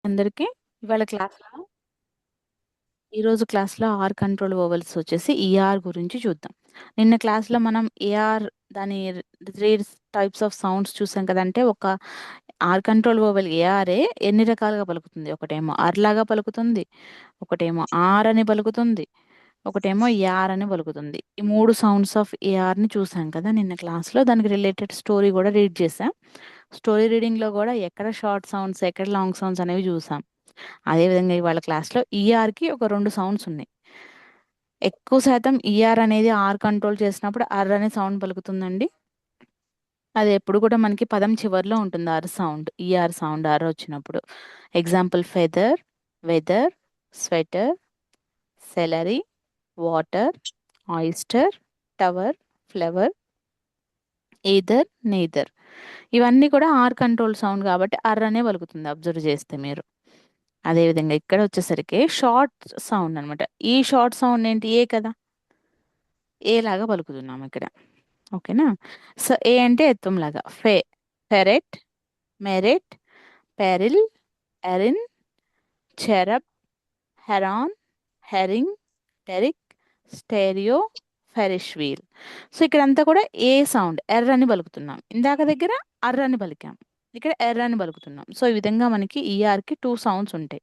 అందరికి ఇవాళ క్లాస్లో ఈరోజు క్లాస్లో ఆర్ కంట్రోల్ ఓవెల్స్ వచ్చేసి ఈఆర్ గురించి చూద్దాం. నిన్న క్లాస్లో మనం ఏఆర్ దాని త్రీ టైప్స్ ఆఫ్ సౌండ్స్ చూసాం కదంటే ఒక ఆర్ కంట్రోల్ ఓవెల్ ఏఆర్ఏ ఎన్ని రకాలుగా పలుకుతుంది. ఒకటేమో ఆర్ లాగా పలుకుతుంది, ఒకటేమో ఆర్ అని పలుకుతుంది, ఒకటేమో యార్ అని పలుకుతుంది. ఈ మూడు సౌండ్స్ ఆఫ్ ఏఆర్ని చూసాం కదా నిన్న క్లాస్లో. దానికి రిలేటెడ్ స్టోరీ కూడా రీడ్ చేసాం. స్టోరీ రీడింగ్లో కూడా ఎక్కడ షార్ట్ సౌండ్స్ ఎక్కడ లాంగ్ సౌండ్స్ అనేవి చూసాం. అదేవిధంగా ఇవాళ క్లాస్లో ఈఆర్కి ఒక రెండు సౌండ్స్ ఉన్నాయి. ఎక్కువ శాతం ఈఆర్ అనేది ఆర్ కంట్రోల్ చేసినప్పుడు అర్ అనే సౌండ్ పలుకుతుందండి. అది ఎప్పుడు కూడా మనకి పదం చివరిలో ఉంటుంది R sound, ER sound R వచ్చినప్పుడు. Example feather, weather, sweater, celery, water, oyster, tower, flower, either, neither. ఇవన్నీ కూడా ఆర్ కంట్రోల్ సౌండ్ కాబట్టి అర్ అనే పలుకుతుంది అబ్జర్వ్ చేస్తే మీరు. అదేవిధంగా ఇక్కడ వచ్చేసరికి షార్ట్ సౌండ్ అనమాట. ఈ షార్ట్ సౌండ్ ఏంటి? ఏ కదా, ఏ లాగా పలుకుతున్నాం ఇక్కడ. ఓకేనా? సో ఏ అంటే ఎత్వం లాగా. Ferret, merit, peril, Erin, cherub, heron, herring, Derek, stereo, Ferris wheel. So ఇక్కడంతా కూడా ఏ సౌండ్ ఎర్ర అని పలుకుతున్నాం. ఇందాక దగ్గర అర్ర అని పలికాం, ఇక్కడ ఎర్ర అని పలుకుతున్నాం. సో ఈ విధంగా మనకి ఈఆర్కి టూ సౌండ్స్ ఉంటాయి.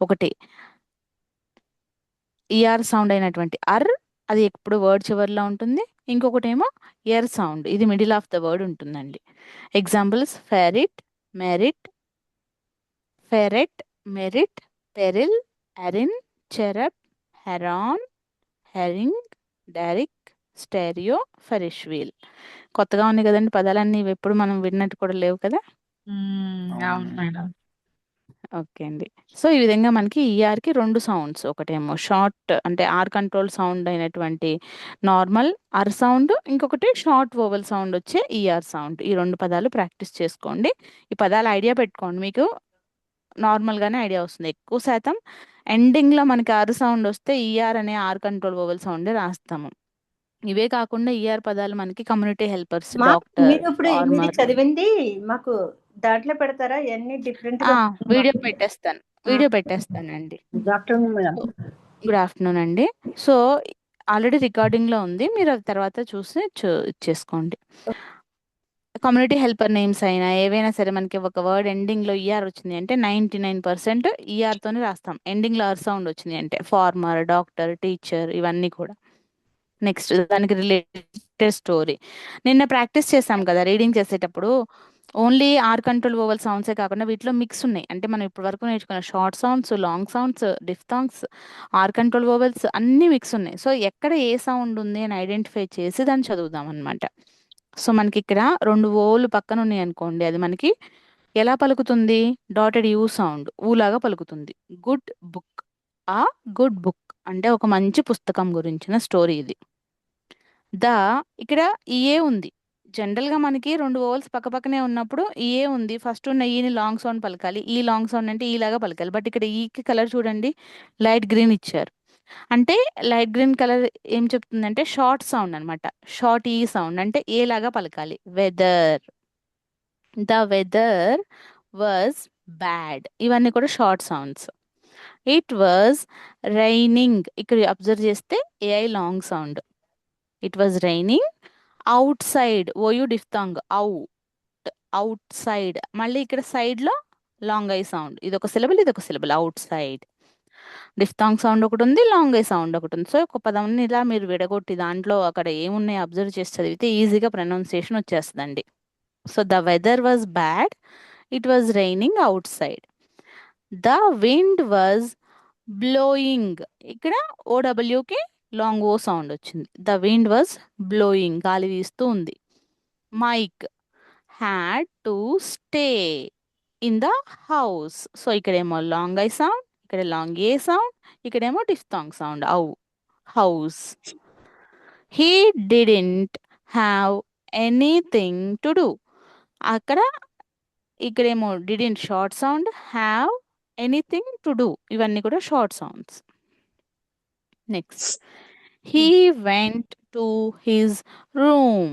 ఒకటి ఈఆర్ సౌండ్ అయినటువంటి అర్, అది ఎప్పుడు వర్డ్ చివరిలో ఉంటుంది. ఇంకొకటేమో ఎర్ సౌండ్, ఇది మిడిల్ ఆఫ్ ద వర్డ్ ఉంటుందండి. Examples ferret, merit, ferret, merit, peril, Erin, cherub, heron, herring, Derek, stereo, Ferris wheel. కొత్తగా ఉన్నాయి కదండి పదాలన్నీ, ఇవి ఎప్పుడు మనం విన్నట్టు కూడా లేవు కదా. అవును మేడం. ఓకే అండి. సో ఈ విధంగా మనకి ఈఆర్కి రెండు సౌండ్స్, ఒకటేమో షార్ట్ అంటే ఆర్ కంట్రోల్ సౌండ్ అయినటువంటి నార్మల్ అర్ సౌండ్, ఇంకొకటి షార్ట్ వోవెల్ సౌండ్ వచ్చే ఈఆర్ సౌండ్. ఈ రెండు పదాలు ప్రాక్టీస్ చేసుకోండి. ఈ పదాలు ఐడియా పెట్టుకోండి, మీకు నార్మల్గానే ఐడియా వస్తుంది. ఎక్కువ శాతం ఎండింగ్లో మనకి ఆర్ సౌండ్ వస్తే ఈఆర్ అనే ఆర్ కంట్రోల్ వోవెల్ సౌండే రాస్తాము. ఇవే కాకుండా ఈఆర్ పదాలు మనకి కమ్యూనిటీ హెల్పర్స్, డాక్టర్, మీరు ఇప్పుడు మీరు ఫార్మర్. చదివింది మాకు దాంట్లో పెడతారా? ఎన్ని డిఫరెంట్ గా వీడియో పెట్టేస్తాను, వీడియో పెట్టేస్తానండి. Doctor madam. గుడ్ ఆఫ్టర్నూన్ అండి. సో ఆల్రెడీ రికార్డింగ్లో ఉంది, మీరు అది తర్వాత చూసి ఇచ్చేసుకోండి. కమ్యూనిటీ హెల్పర్ నేమ్స్ అయినా ఏవైనా సరే మనకి ఒక వర్డ్ ఎండింగ్లో ఈఆర్ వచ్చింది అంటే 99% ఈఆర్తోనే రాస్తాం. ఎండింగ్లో ఆర్ సౌండ్ వచ్చింది అంటే ఫార్మర్, డాక్టర్, టీచర్, ఇవన్నీ కూడా. నెక్స్ట్ దానికి రిలేటెడ్ స్టోరీ నిన్న ప్రాక్టీస్ చేసాం కదా రీడింగ్ చేసేటప్పుడు. ఓన్లీ ఆర్ కంట్రోల్ ఓవల్ సౌండ్సే కాకుండా వీటిలో మిక్స్ ఉన్నాయి. అంటే మనం ఇప్పటి వరకు నేర్చుకున్న short sounds, long sounds, diphthongs, R control vowels అన్నీ మిక్స్ ఉన్నాయి. సో ఎక్కడ ఏ సౌండ్ ఉంది అని ఐడెంటిఫై చేసి దాన్ని చదువుదాం అనమాట. సో మనకి ఇక్కడ రెండు ఓలు పక్కన ఉన్నాయి అనుకోండి, అది మనకి ఎలా పలుకుతుంది? డాటెడ్ యూ సౌండ్, ఊలాగా పలుకుతుంది. గుడ్ బుక్, ఆ గుడ్ బుక్ అంటే ఒక మంచి పుస్తకం గురించిన స్టోరీ ఇది. ద, ఇక్కడ ఈఏ ఉంది. జనరల్గా మనకి రెండు ఓవల్స్ పక్కపక్కనే ఉన్నప్పుడు ఈఏ ఉంది, ఫస్ట్ ఉన్న ఈని లాంగ్ సౌండ్ పలకాలి. ఈ లాంగ్ సౌండ్ అంటే ఈలాగా పలకాలి. బట్ ఇక్కడ ఈకి కలర్ చూడండి, లైట్ గ్రీన్ ఇచ్చారు. అంటే లైట్ గ్రీన్ కలర్ ఏం చెప్తుందంటే షార్ట్ సౌండ్ అనమాట. షార్ట్ ఈ సౌండ్ అంటే ఏ లాగా పలకాలి. Weather, the weather was bad, ఇవన్నీ కూడా short sounds. It was raining, ఇక్కడ అబ్జర్వ్ చేస్తే AI long sound. It was raining outside, OU diphthong, outside. మళ్ళీ ఇక్కడ సైడ్ లో లాంగ్ ఐ సౌండ్, ఇది ఒక సిలబుల్, ఇది ఒక syllable. Out side diphthong sound ఒకటి ఉంది, లాంగ్ ఐ సౌండ్ ఒకటి ఉంది. సో ఒక పదంని ఇలా మీరు విడగొట్టి దాంట్లో అక్కడ ఏమున్నాయి అబ్జర్వ్ చేసి చదివితే ఈజీగా ప్రొనౌన్సియేషన్ వచ్చేస్తుందండి. So the weather was bad, it was raining outside. The wind was blowing, ఇక్కడ ఓడబ్ల్యూకి లాంగ్ ఓ సౌండ్ వచ్చింది. ద విండ్ వాజ్ బ్లోయింగ్, గాలి వీస్తూ ఉంది. Mike had to stay in the house. So ఇక్కడేమో లాంగ్ ఐ సౌండ్, ఇక్కడ long A sound, ఇక్కడేమో diphthong sound, house. He didn't have anything to do, అక్కడ ఇక్కడేమో didn't short sound, have anything to do, ఇవన్నీ కూడా short sounds. Next he went to his room,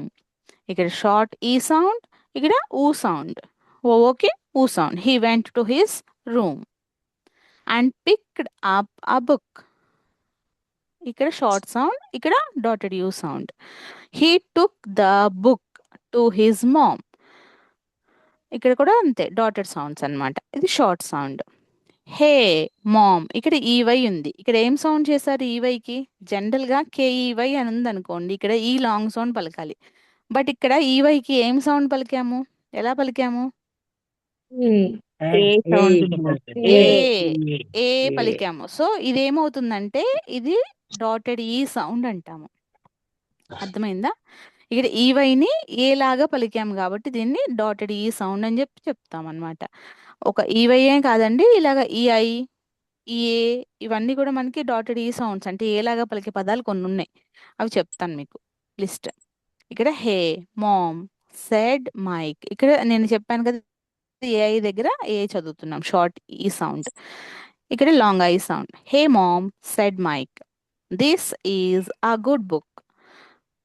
ఇక్కడ short ఈ sound, ఇక్కడ oo sound, okay oo sound. He went to his room. And picked up a book. ఇక్కడ short sound, ఇక్కడ dotted u sound. He took the book to his mom. ఇక్కడ కూడా అంతే, dotted sounds అన్నమాట. ఇది short sound. Hey mom, ఇక్కడ EY ఉంది. ఇక్కడ ఏం సౌండ్ చేశారు ఈవైకి? జనరల్ గా కేఈవై అని ఉంది అనుకోండి, ఇక్కడ ఈ లాంగ్ సౌండ్ పలకాలి. బట్ ఇక్కడ ఈవైకి ఏం సౌండ్ పలికాము? ఎలా పలికాము? ఏ సౌండ్ ఉంది మేడం. ఏ ఏ ఏ పలికాము. సో ఇదేమవుతుందంటే ఇది డాటెడ్ ఈ సౌండ్ అంటాము. అర్థమైందా? ఇక్కడ ఈవైని ఏ లాగా పలికాము కాబట్టి దీన్ని డాటెడ్ ఈ సౌండ్ అని చెప్పి చెప్తాం అనమాట. ఒక ఈవైయే కాదండి, ఇలాగ ఈఐ, ఈఏ, ఇవన్నీ కూడా మనకి డాటెడ్ ఈ సౌండ్స్, అంటే ఏలాగా పలికే పదాలు కొన్ని ఉన్నాయి. అవి చెప్తాను మీకు లిస్ట్. ఇక్కడ హే మామ్ సెడ్ మైక్. ఇక్కడ నేను చెప్పాను కదా, ఏఐ దగ్గర ఏ చదువుతున్నాం, షార్ట్ ఈ సౌండ్. ఇక్కడ long I sound. Hey mom said Mike, this is a good book.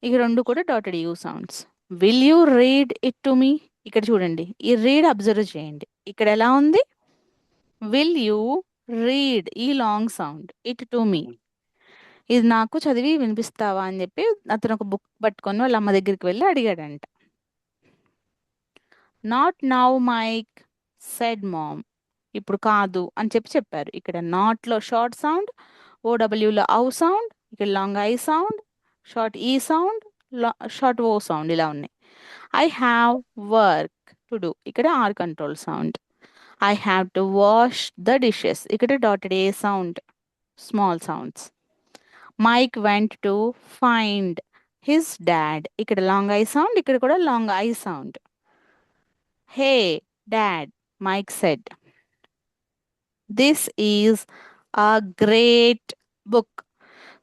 ఇక రెండు కూడా dotted U sounds. Will you read it to me. ఇక్కడ చూడండి, ఈ రీడ్ అబ్జర్వ్ చేయండి. ఇక్కడ ఎలా ఉంది? విల్ యూ రీడ్, ఈ long sound. It to me, ఇది నాకు చదివి వినిపిస్తావా అని చెప్పి అతను ఒక బుక్ పట్టుకొని వాళ్ళ అమ్మ దగ్గరికి వెళ్ళి అడిగాడంట. Not now Mike said mom, ఇప్పుడు కాదు అని చెప్పి చెప్పారు. ఇక్కడ నాట్ లో షార్ట్ సౌండ్, ఓడబ్ల్యూలో ఔ సౌండ్, ఇక్కడ లాంగ్ ఐ సౌండ్, షార్ట్ ఈ సౌండ్, షార్ట్ ఓ సౌండ్, ఇలా ఉన్నాయి. I have work to do, ఇక్కడ are control sound. I have to wash the dishes, ఇక్కడ dotted a sound, small sounds. Mike went to find his dad, ఇక్కడ long I sound, ఇక్కడ కూడా long I sound. Hey dad, Mike said, this is a great book.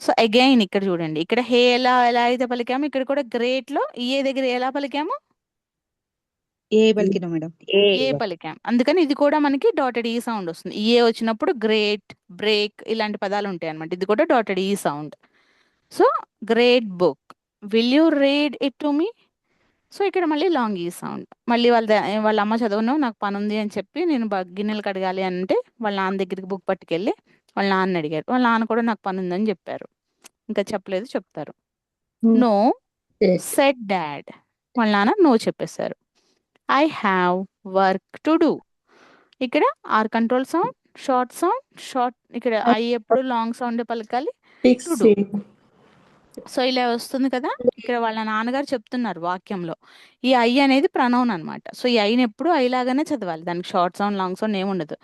So again ఇక్కడ చూడండి, ఇక్కడ హే ఎలా ఎలా అయితే పలికాము, ఇక్కడ కూడా గ్రేట్ లో ఏ దగ్గర ఎలా పలికాము? ఏ పలికిన మేడం. ఏ పలికాం. అందుకని ఇది కూడా మనకి డాటెడ్ ఈ సౌండ్ వస్తుంది. ఏ వచ్చినప్పుడు గ్రేట్, బ్రేక్ ఇలాంటి పదాలు ఉంటాయి అనమాట. ఇది కూడా dotted e sound. So great book, will you read it to me. So ఇక్కడ మళ్ళీ లాంగ్ ఈ సౌండ్. మళ్ళీ వాళ్ళ అమ్మ చదవను, నాకు పని ఉంది అని చెప్పి, నేను గిన్నెలు కడగాలి అంటే వాళ్ళ నాన్న దగ్గరికి బుక్ పట్టుకెళ్ళి వాళ్ళ నాన్న అడిగారు. వాళ్ళ నాన్న కూడా నాకు పని ఉందని చెప్పారు. ఇంకా చెప్పలేదు, చెప్తారు. నో సెడ్ డాడ్, వాళ్ళ నాన్న నో చెప్పేశారు. I have work to do, ఇక్కడ are control sound, short sound, short. ఇక్కడ ఐ ఎప్పుడు లాంగ్ సౌండ్ పలకాలి, టు డూ. సో ఇలా వస్తుంది కదా. ఇక్కడ వాళ్ళ నాన్నగారు చెప్తున్నారు వాక్యంలో, ఈ ఐ అనేది ప్రనౌన్ అనమాట. సో ఈ ఐని ఎప్పుడు ఐ లాగానే చదవాలి, దానికి షార్ట్ సౌండ్ లాంగ్ సౌండ్ ఏమి ఉండదు.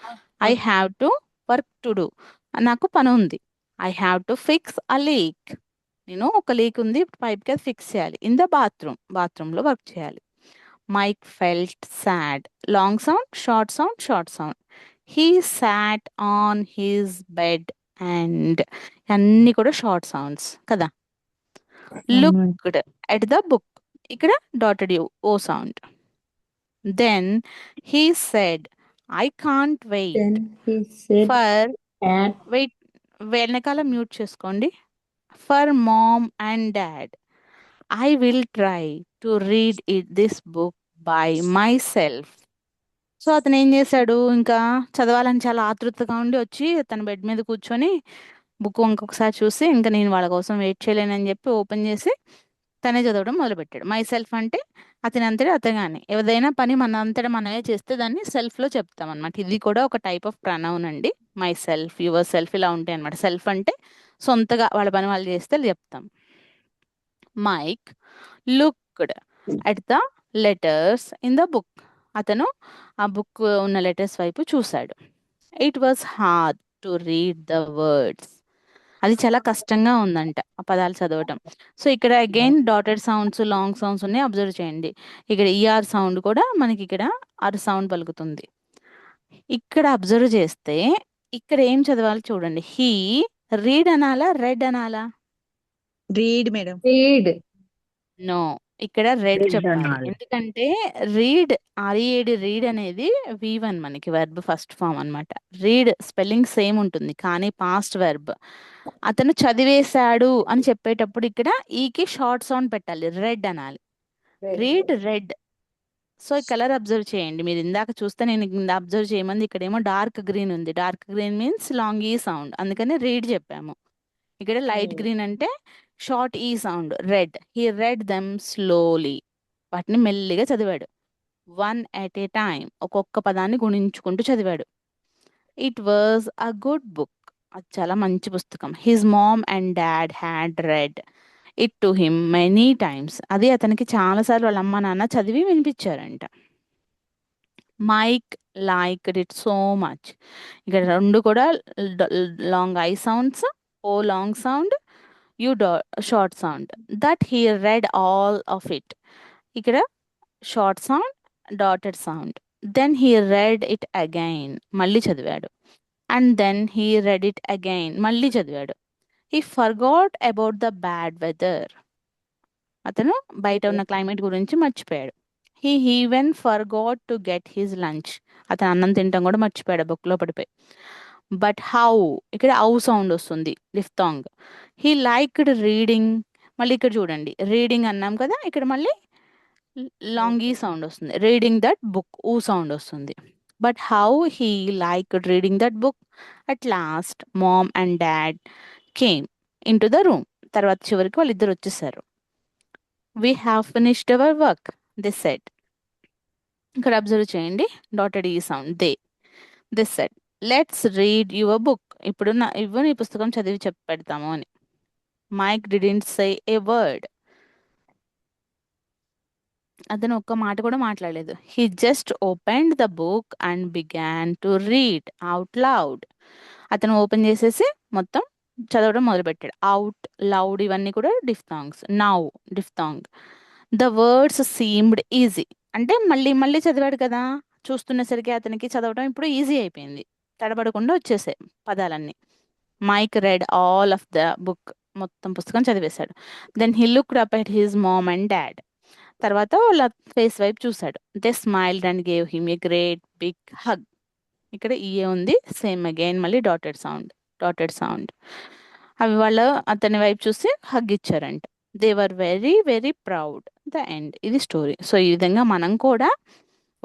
I have to work to do, నాకు పని ఉంది. I have to fix a leak, నేను ఒక లీక్ ఉంది పైప్కి, అది ఫిక్స్ చేయాలి. ఇన్ ద బాత్రూమ్, బాత్రూంలో వర్క్ చేయాలి. Mike felt sad, long sound, short sound, short sound. He sat on his bed and, అన్ని కూడా షార్ట్ సౌండ్స్ కదా. లుక్డ్ ఎట్ ద బుక్, ఇక్కడ dotted u o sound. Then he said I can't wait for, wait వెనకాల mute చేసుకోండి, for ma'am and dad. I will try to read it this book by my self. So అతను ఏం చేశాడు, ఇంకా చదవాలని చాలా ఆతృతగా ఉండి వచ్చి తన బెడ్ మీద కూర్చొని బుక్ ఇంకొకసారి చూసి, ఇంకా నేను వాళ్ళ కోసం వెయిట్ చేయలేనని చెప్పి ఓపెన్ చేసి తనే చదవడం మొదలుపెట్టాడు. మై సెల్ఫ్ అంటే అతని అంతటా అతగానే, ఏదైనా పని మన అంతటా మనమే చేస్తే దాన్ని సెల్ఫ్లో చెప్తాం అనమాట. ఇది కూడా ఒక టైప్ ఆఫ్ ప్రనౌన్ అండి. మై సెల్ఫ్, యువర్ సెల్ఫ్, ఇలా ఉంటాయి అనమాట. సెల్ఫ్ అంటే సొంతగా వాళ్ళ పని వాళ్ళు చేస్తే చెప్తాం. Mike looked at the letters in the book, అతను ఆ బుక్ ఉన్న లెటర్స్ వైపు చూశాడు. It was hard to read the words, అది చాలా కష్టంగా ఉందంట ఆ పదాలు చదవటం. సో ఇక్కడ again dotted sounds, long sounds ఉన్నాయి, అబ్జర్వ్ చేయండి. ఇక్కడ ఈఆర్ సౌండ్ కూడా మనకి ఇక్కడ ఆర్ సౌండ్ పలుకుతుంది. ఇక్కడ అబ్జర్వ్ చేస్తే ఇక్కడ ఏం చదవాలి చూడండి. హీ రీడ్ అనాలా, రెడ్ అనాలా? Read madam. నో, ఇక్కడ రెడ్ Read చెప్పాలి. అనాలి. ఎందుకంటే రీడ్, ఆర్ఈడి రీడ్ అనేది V1 మనకి వెర్బ్ ఫస్ట్ ఫామ్ అన్నమాట. రీడ్ స్పెల్లింగ్ సేమ్ ఉంటుంది కానీ పాస్ట్ వెర్బ్. అతను చదివేశాడు అని చెప్పేటప్పుడు ఇక్కడ ఈకి షార్ట్ సౌండ్ పెట్టాలి, రెడ్ అనాలి. రీడ్ రెడ్, సో ఈ కలర్ అబ్జర్వ్ చేయండి. మీరు ఇందాక చూస్తే నేను అబ్జర్వ్ చేయమంది ఇక్కడేమో డార్క్ గ్రీన్ ఉంది. Dark green means long e sound, అందుకని రీడ్ చెప్పాము. ఇక్కడ లైట్ గ్రీన్ అంటే షార్ట్ ఈ sound, red. He red them slowly, వాటిని మెల్లిగా చదివాడు. వన్ ఎట్ ఏ టైం, ఒక్కొక్క పదాన్ని గుణించుకుంటూ చదివాడు. It was a good book, అది చాలా మంచి పుస్తకం. His mom and dad had read it to him many times, అది అతనికి చాలాసార్లు వాళ్ళ అమ్మ నాన్న చదివి వినిపించారంట. Mike liked it so much, ఇక్కడ రెండు కూడా long I sounds, O long sound, U short sound. That he read all of it, ఇక్కడ short sound, dotted sound. Then he read it again, మళ్ళీ చదివాడు. And then he read it again, మళ్ళీ చదివాడు. He forgot about the bad weather, అతను బయట ఉన్న climate గురించి మర్చిపోయాడు. He even forgot to get his lunch, అతను అన్నం తినటం కూడా మర్చిపోయాడు బుక్లో పడిపోయి. బట్ హౌ, ఇక్కడ ఔ సౌండ్ వస్తుంది, డిఫ్థాంగ్. హీ లైక్డ్ రీడింగ్, మళ్ళీ ఇక్కడ చూడండి రీడింగ్ అన్నాం కదా, ఇక్కడ మళ్ళీ లాంగ్ ఈ సౌండ్ వస్తుంది. Reading that book, oo sound వస్తుంది. But how he liked reading that book. At last mom and dad came in to the room, తర్వాత చివరికి వాళ్ళిద్దరు వచ్చేసారు. We have finished our work they said, ఇక్కడ observe చేయండి dotted e sound, they said let's read your book, ఇప్పుడు నీ పుస్తకం చదివి పెడతాము అని. Mike didn't say a word, అతను ఒక్క మాట కూడా మాట్లాడలేదు. He just opened the book and began to read out loud, అతను ఓపెన్ చేసేసి మొత్తం చదవడం మొదలుపెట్టాడు. అవుట్ లౌడ్ ఇవన్నీ కూడా diphthongs. Now diphthong. The words seemed easy, అంటే మళ్ళీ మళ్ళీ చదివాడు కదా, చూస్తున్నసరికి అతనికి చదవడం ఇప్పుడు ఈజీ అయిపోయింది, తడబడకుండా వచ్చేసాయి పదాలన్నీ. Mike read all of the book, మొత్తం పుస్తకం చదివేశాడు. Then he looked up at his mom and dad, తర్వాత వాళ్ళ ఫేస్ వైపు చూశాడు. They smiled and gave him a great big hug, ఇక్కడ ఈఏ ఉంది, సేమ్ అగైన్ మళ్ళీ డాటెడ్ సౌండ్. అవి వాళ్ళు అతని వైపు చూసి హగ్ ఇచ్చారంట. They were very very proud. The end, ఇది స్టోరీ. సో ఈ విధంగా మనం కూడా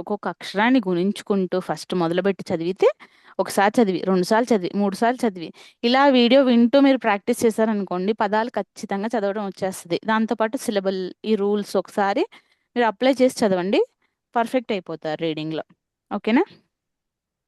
ఒక్కొక్క అక్షరాన్ని గుణించుకుంటూ ఫస్ట్ మొదలుపెట్టి చదివితే, ఒకసారి చదివి, రెండుసార్లు చదివి, మూడుసార్లు చదివి, ఇలా వీడియో వింటూ మీరు ప్రాక్టీస్ చేశారనుకోండి, పదాలు ఖచ్చితంగా చదవడం వచ్చేస్తుంది. దాంతోపాటు సిలబల్, ఈ రూల్స్ ఒకసారి మీరు అప్లై చేసి చదవండి, పర్ఫెక్ట్ అయిపోతారు రీడింగ్లో. ఓకేనా?